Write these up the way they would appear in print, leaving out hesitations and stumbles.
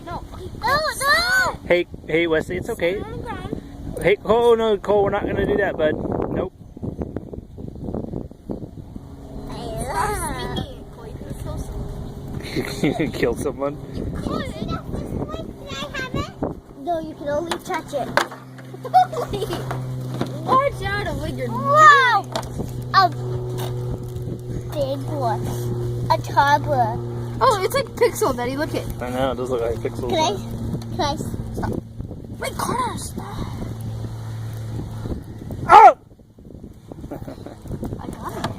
No. No. Hey, Wesley, it's okay. Hey, oh no, Cole, we're not gonna do that, bud. Nope. Kill someone. No, you can only touch it. Watch out of what you're Wow! A big one. A toddler. Oh, it's like Pixel, Betty. Look it. I know, it does look like pixels. Can I stop? Wait, Carter, stop. Oh! I got it.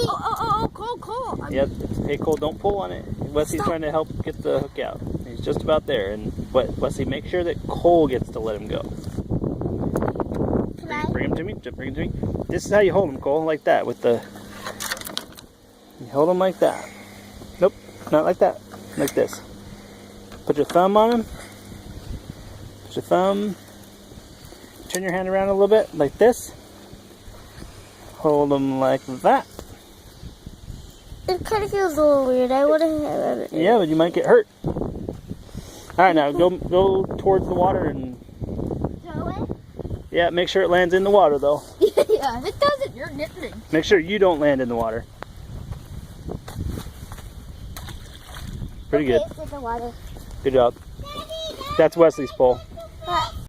Oh, Cole. Yep. Hey, Cole, don't pull on it. Wesley's trying to help get the hook out. He's just about there. And Wesley, make sure that Cole gets to let him go. Bring him to me. Bring him to me. This is how you hold him, Cole. Like that. With the. You hold him like that. Nope. Not like that. Like this. Put your thumb on him. Put your thumb. Turn your hand around a little bit. Like this. Hold him like that. It kind of feels a little weird. I want to have it. Yeah, but you might get hurt. Alright, now go towards the water and... Throw it? Yeah, make sure it lands in the water, though. Yeah, it doesn't. You're nipping. Make sure you don't land in the water. Pretty good. It's in the water. Good job. That's Wesley's pole.